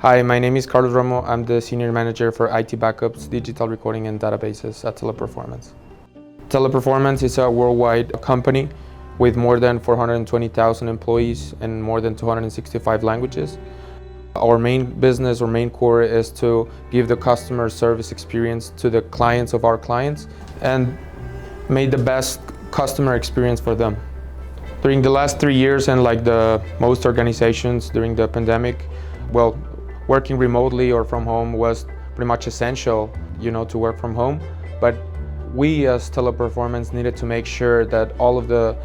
Hi, my name is Carlos Romo. I'm the Senior Manager for IT Backups, Digital Recording and Databases at Teleperformance. Teleperformance is a worldwide company with more than 420,000 employees and more than 265 languages. Our main business or main core is to give the customer service experience to the clients of our clients and make the best customer experience for them. During the last 3 years, and like the most organizations during the pandemic, working remotely or from home was pretty much essential, to work from home. But we as Teleperformance needed to make sure that all of the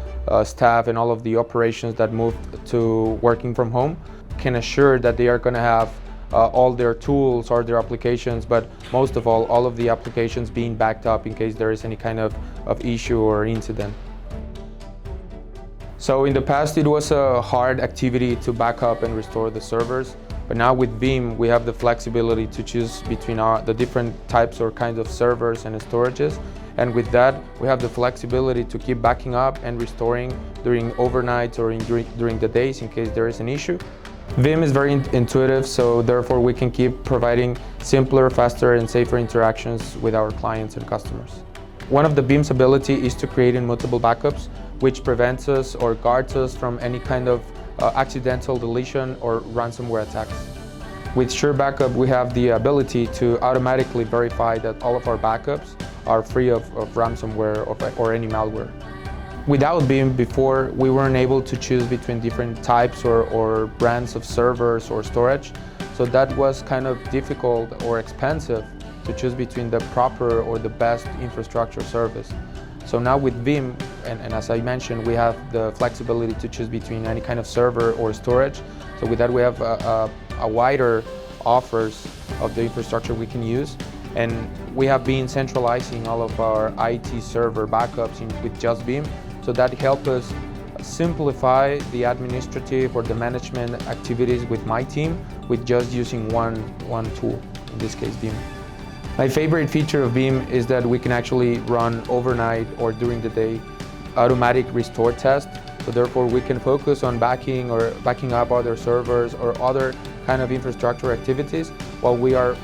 staff and all of the operations that moved to working from home can assure that they are going to have all their tools or their applications, but most of all of the applications being backed up in case there is any kind of issue or incident. So in the past, it was a hard activity to back up and restore the servers. But now with Veeam, we have the flexibility to choose between the different types or kinds of servers and storages. And with that, we have the flexibility to keep backing up and restoring during overnights or during the days in case there is an issue. Veeam is very intuitive, so therefore we can keep providing simpler, faster, and safer interactions with our clients and customers. One of the Veeam's ability is to create multiple backups, which prevents us or guards us from any kind of accidental deletion or ransomware attacks. With Sure Backup, we have the ability to automatically verify that all of our backups are free of ransomware or any malware. Without Veeam, before, we weren't able to choose between different types or brands of servers or storage, so that was kind of difficult or expensive to choose between the proper or the best infrastructure service. So now with Veeam, and as I mentioned, we have the flexibility to choose between any kind of server or storage. So with that, we have a wider offers of the infrastructure we can use. And we have been centralizing all of our IT server backups with just Veeam. So that helps us simplify the administrative or the management activities with my team with just using one tool, in this case Veeam. My favorite feature of Veeam is that we can actually run overnight or during the day automatic restore test. So therefore we can focus on backing up other servers or other kind of infrastructure activities while we are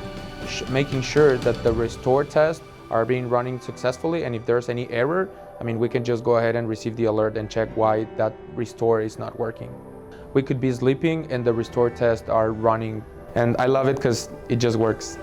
making sure that the restore tests are being running successfully. And if there's any error, we can just go ahead and receive the alert and check why that restore is not working. We could be sleeping and the restore tests are running. And I love it because it just works.